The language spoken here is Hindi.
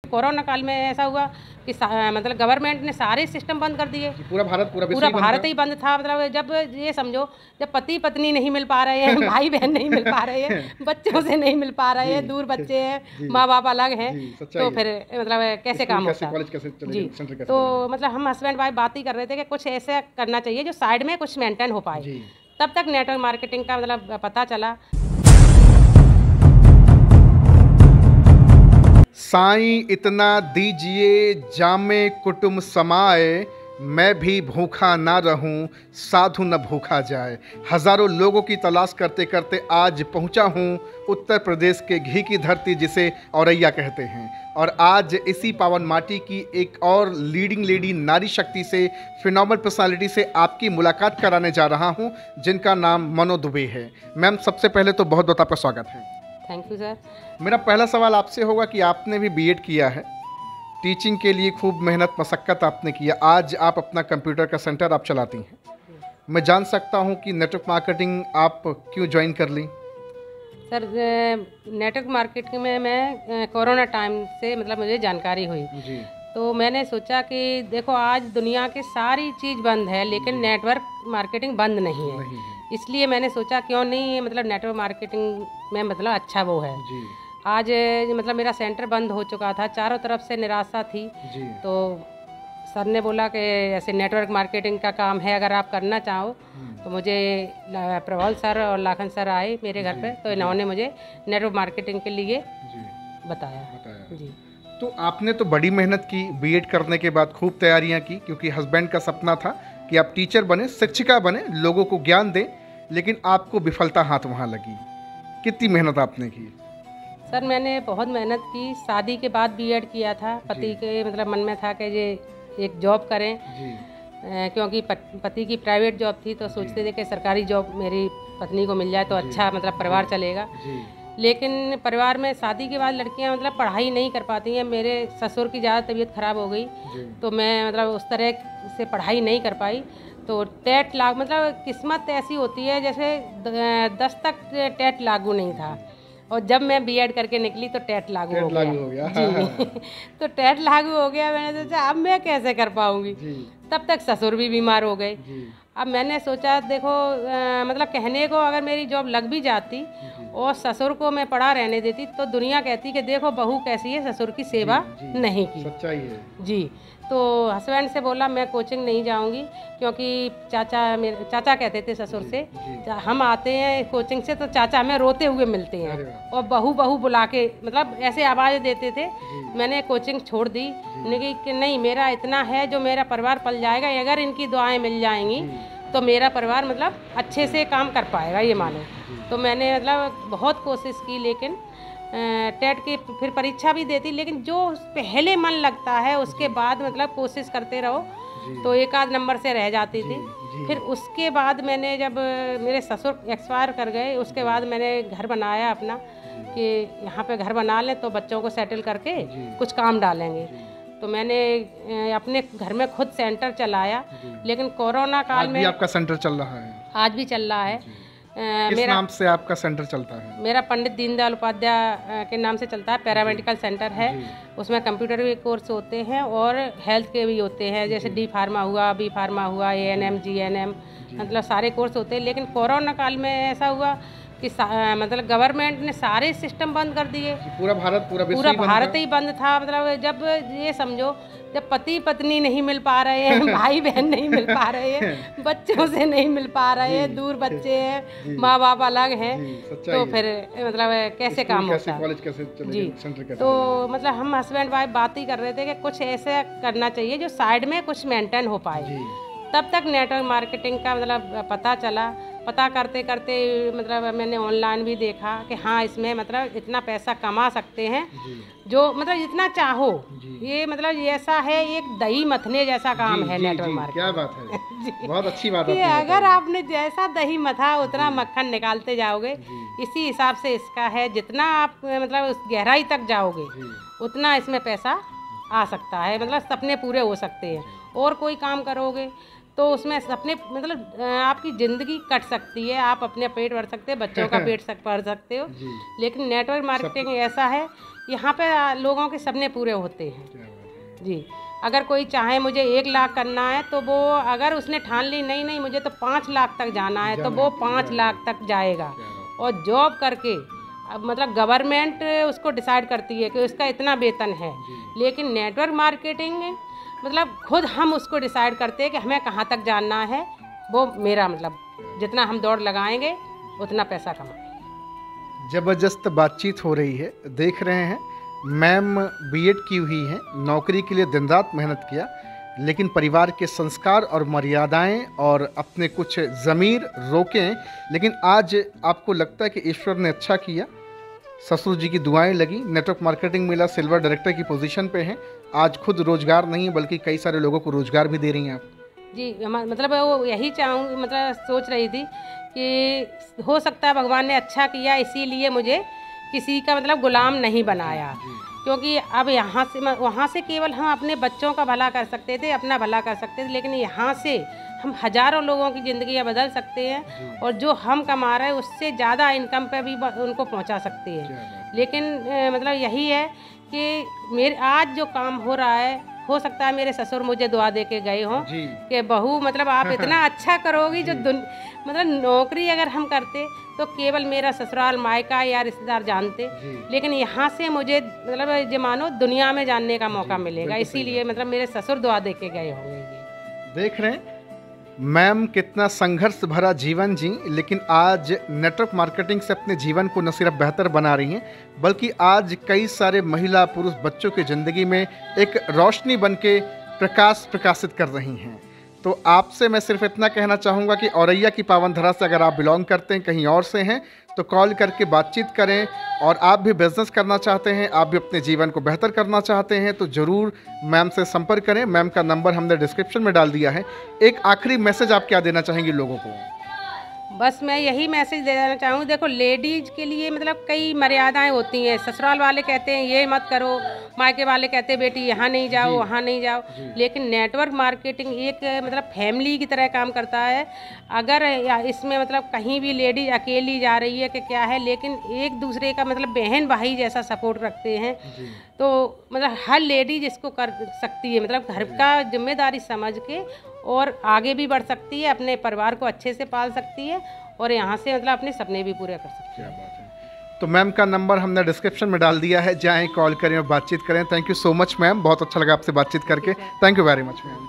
कोरोना काल में ऐसा हुआ कि मतलब गवर्नमेंट ने सारे सिस्टम बंद कर दिए। पूरा भारत ही बंद था। मतलब जब ये समझो, जब पति पत्नी नहीं मिल पा रहे हैं, भाई बहन नहीं मिल पा रहे हैं, बच्चों से नहीं मिल पा रहे हैं, दूर बच्चे हैं, माँ बाप अलग हैं, तो फिर मतलब कैसे काम होता है जी। तो मतलब हम हस्बैंड वाइफ बात ही कर रहे थे कि कुछ ऐसा करना चाहिए जो साइड में कुछ मेंटेन हो पाए। तब तक नेटवर्क मार्केटिंग का मतलब पता चला। साईं इतना दीजिए जामे कुटुम समाए, मैं भी भूखा ना रहूं साधु न भूखा जाए। हजारों लोगों की तलाश करते करते आज पहुंचा हूं उत्तर प्रदेश के घी की धरती जिसे औरैया कहते हैं। और आज इसी पावन माटी की एक और लीडिंग लेडी नारी शक्ति से, फिनोमेनल पर्सनालिटी से आपकी मुलाकात कराने जा रहा हूं, जिनका नाम मनो दुबे है। मैम, सबसे पहले तो बहुत बहुत आपका स्वागत है। Thank you sir. मेरा पहला सवाल आपसे होगा कि आपने भी बीएड किया है, टीचिंग के लिए खूब मेहनत मशक्क़त आपने किया, आज आप अपना कंप्यूटर का सेंटर आप चलाती हैं। मैं जान सकता हूं कि नेटवर्क मार्केटिंग आप क्यों ज्वाइन कर ली? सर, नेटवर्क मार्केटिंग में मैं कोरोना टाइम से मतलब मुझे जानकारी हुई जी। तो मैंने सोचा कि देखो आज दुनिया की सारी चीज़ बंद है लेकिन नेटवर्क मार्केटिंग बंद नहीं है। इसलिए मैंने सोचा क्यों नहीं मतलब नेटवर्क मार्केटिंग में मतलब अच्छा वो है जी। आज मतलब मेरा सेंटर बंद हो चुका था, चारों तरफ से निराशा थी जी। तो सर ने बोला कि ऐसे नेटवर्क मार्केटिंग का काम है, अगर आप करना चाहो तो मुझे प्रभल सर और लाखन सर आए मेरे घर पे, तो इन्होंने मुझे नेटवर्क मार्केटिंग के लिए बताया जी। तो आपने तो बड़ी मेहनत की, बीएड करने के बाद खूब तैयारियां की, क्योंकि हस्बैंड का सपना था कि आप टीचर बने, शिक्षिका बने, लोगों को ज्ञान दें, लेकिन आपको विफलता हाथ वहाँ लगी। कितनी मेहनत आपने की? सर, मैंने बहुत मेहनत की। शादी के बाद बीएड किया था। पति के मतलब मन में था कि ये एक जॉब करें जी। क्योंकि पति की प्राइवेट जॉब थी तो सोचते थे कि सरकारी जॉब मेरी पत्नी को मिल जाए तो अच्छा मतलब परिवार चलेगा जी। लेकिन परिवार में शादी के बाद लड़कियां मतलब पढ़ाई नहीं कर पाती हैं। मेरे ससुर की ज़्यादा तबीयत ख़राब हो गई तो मैं मतलब उस तरह से पढ़ाई नहीं कर पाई। तो टेट लागू मतलब किस्मत ऐसी होती है जैसे 10 तक टेट लागू नहीं था और जब मैं बीएड करके निकली तो टेट लागू हो गया जी। तो टेट लागू हो गया। मैंने सोचा अब मैं कैसे कर पाऊँगी। तब तक ससुर भी बीमार हो गए। अब मैंने सोचा देखो मतलब कहने को अगर मेरी जॉब लग भी जाती और ससुर को मैं पढ़ा रहने देती तो दुनिया कहती कि देखो बहू कैसी है, ससुर की सेवा नहीं की। सच्चाई है जी। तो हस्बैंड से बोला मैं कोचिंग नहीं जाऊंगी क्योंकि मेरे चाचा कहते थे ससुर से हम आते हैं कोचिंग से तो चाचा हमें रोते हुए मिलते हैं और बहू बहू बुला के मतलब ऐसे आवाज़ देते थे। मैंने कोचिंग छोड़ दी कि नहीं, मेरा इतना है जो मेरा परिवार पल जाएगा, अगर इनकी दुआएं मिल जाएंगी तो मेरा परिवार मतलब अच्छे से काम कर पाएगा, ये मानो। तो मैंने मतलब बहुत कोशिश की लेकिन टेट की फिर परीक्षा भी देती, लेकिन जो पहले मन लगता है उसके बाद मतलब कोशिश करते रहो तो एक आध नंबर से रह जाती थी। फिर उसके बाद मैंने जब मेरे ससुर एक्सपायर कर गए उसके बाद मैंने घर बनाया अपना कि यहाँ पे घर बना लें तो बच्चों को सेटल करके कुछ काम डालेंगे। तो मैंने अपने घर में खुद सेंटर चलाया। लेकिन कोरोना काल में आपका सेंटर चल रहा है? आज भी चल रहा है। किस नाम से आपका सेंटर चलता है? मेरा पंडित दीनदयाल उपाध्याय के नाम से चलता है। पैरामेडिकल सेंटर है, उसमें कंप्यूटर के कोर्स होते हैं और हेल्थ के भी होते हैं, जैसे डी फार्मा हुआ, बी फार्मा हुआ, एएनएम, जीएनएम, मतलब सारे कोर्स होते हैं। लेकिन कोरोना काल में ऐसा हुआ कि मतलब गवर्नमेंट ने सारे सिस्टम बंद कर दिए। पूरा भारत ही बंद था। मतलब जब ये समझो, जब पति पत्नी नहीं मिल पा रहे हैं, भाई बहन नहीं मिल पा रहे हैं, बच्चों से नहीं मिल पा रहे हैं, दूर बच्चे हैं, माँ बाप अलग हैं, तो फिर मतलब कैसे काम होता है जी। तो मतलब हम हस्बैंड वाइफ बात ही कर रहे थे कि कुछ ऐसा करना चाहिए जो साइड में कुछ मेंटेन हो पाए। तब तक नेटवर्क मार्केटिंग का मतलब पता करते करते मतलब मैंने ऑनलाइन भी देखा कि हाँ इसमें मतलब इतना पैसा कमा सकते हैं जो मतलब जितना चाहो। ये मतलब ऐसा है एक दही मथने जैसा काम है नेटवर्क मार्केटिंग। क्या बात है, बहुत अच्छी बात है। अगर आपने जैसा दही मथा उतना मक्खन निकालते जाओगे, इसी हिसाब से इसका है। जितना आप मतलब उस गहराई तक जाओगे उतना इसमें पैसा आ सकता है, मतलब सपने पूरे हो सकते हैं। और कोई काम करोगे तो उसमें सपने मतलब आपकी ज़िंदगी कट सकती है, आप अपने पेट भर सकते हैं, बच्चों का पेट भर सकते हो। लेकिन नेटवर्क मार्केटिंग ऐसा है, यहाँ पे लोगों के सपने पूरे होते हैं जी। अगर कोई चाहे मुझे 1 लाख करना है तो वो अगर उसने ठान ली नहीं मुझे तो 5 लाख तक जाना है तो वो 5 लाख तक जाएगा। और जॉब करके अब मतलब गवर्नमेंट उसको डिसाइड करती है कि उसका इतना वेतन है, लेकिन नेटवर्क मार्केटिंग मतलब खुद हम उसको डिसाइड करते हैं कि हमें कहाँ तक जाना है। वो मेरा मतलब जितना हम दौड़ लगाएंगे उतना पैसा कमाएंगे। ज़बरदस्त बातचीत हो रही है, देख रहे हैं मैम बीएड की हुई हैं, नौकरी के लिए दिन रात मेहनत किया, लेकिन परिवार के संस्कार और मर्यादाएं और अपने कुछ ज़मीर रोकें। लेकिन आज आपको लगता है कि ईश्वर ने अच्छा किया, ससुर जी की दुआएं लगी, नेटवर्क मार्केटिंग मिला, सिल्वर डायरेक्टर की पोजीशन पे हैं, आज खुद रोजगार नहीं बल्कि कई सारे लोगों को रोजगार भी दे रही हैं आप जी। मतलब वो यही चाहूँगी, मतलब सोच रही थी कि हो सकता है भगवान ने अच्छा किया, इसीलिए मुझे किसी का मतलब गुलाम नहीं बनाया। क्योंकि अब यहाँ से वहाँ से केवल हम अपने बच्चों का भला कर सकते थे, अपना भला कर सकते थे, लेकिन यहाँ से हम हज़ारों लोगों की ज़िंदगियाँ बदल सकते हैं और जो हम कमा रहे हैं उससे ज़्यादा इनकम पे भी उनको पहुँचा सकते हैं। लेकिन मतलब यही है कि मेरे आज जो काम हो रहा है, हो सकता है मेरे ससुर मुझे दुआ दे के गए हों कि बहू मतलब आप इतना अच्छा करोगी जो मतलब नौकरी अगर हम करते तो केवल मेरा ससुराल मायका या रिश्तेदार जानते, लेकिन यहाँ से मुझे मतलब ये मानो दुनिया में जानने का मौका मिलेगा, इसीलिए मतलब मेरे ससुर दुआ दे के गए होंगे। देख रहे हैं मैम कितना संघर्ष भरा जीवन जी, लेकिन आज नेटवर्क मार्केटिंग से अपने जीवन को न सिर्फ बेहतर बना रही हैं बल्कि आज कई सारे महिला पुरुष बच्चों की ज़िंदगी में एक रोशनी बन के प्रकाशित कर रही हैं। तो आपसे मैं सिर्फ इतना कहना चाहूँगा कि औरैया की पावन धरा से अगर आप बिलोंग करते हैं, कहीं और से हैं, तो कॉल करके बातचीत करें। और आप भी बिज़नेस करना चाहते हैं, आप भी अपने जीवन को बेहतर करना चाहते हैं, तो ज़रूर मैम से संपर्क करें। मैम का नंबर हमने डिस्क्रिप्शन में डाल दिया है। एक आखिरी मैसेज आप क्या देना चाहेंगे लोगों को? बस मैं यही मैसेज देना चाहूँगी, देखो लेडीज़ के लिए मतलब कई मर्यादाएं होती हैं। ससुराल वाले कहते हैं ये मत करो, मायके वाले कहते हैं बेटी यहाँ नहीं जाओ, वहाँ नहीं जाओ, लेकिन नेटवर्क मार्केटिंग एक मतलब फैमिली की तरह काम करता है। अगर इसमें मतलब कहीं भी लेडीज अकेली जा रही है कि क्या है, लेकिन एक दूसरे का मतलब बहन भाई जैसा सपोर्ट रखते हैं, तो मतलब हर लेडीज इसको कर सकती है, मतलब घर का जिम्मेदारी समझ के और आगे भी बढ़ सकती है, अपने परिवार को अच्छे से पाल सकती है और यहाँ से मतलब अपने सपने भी पूरे कर सकती है। क्या बात है। तो मैम का नंबर हमने डिस्क्रिप्शन में डाल दिया है, जाएं कॉल करें और बातचीत करें। Thank you so much ma'am, बहुत अच्छा लगा आपसे बातचीत करके। Thank you very much ma'am.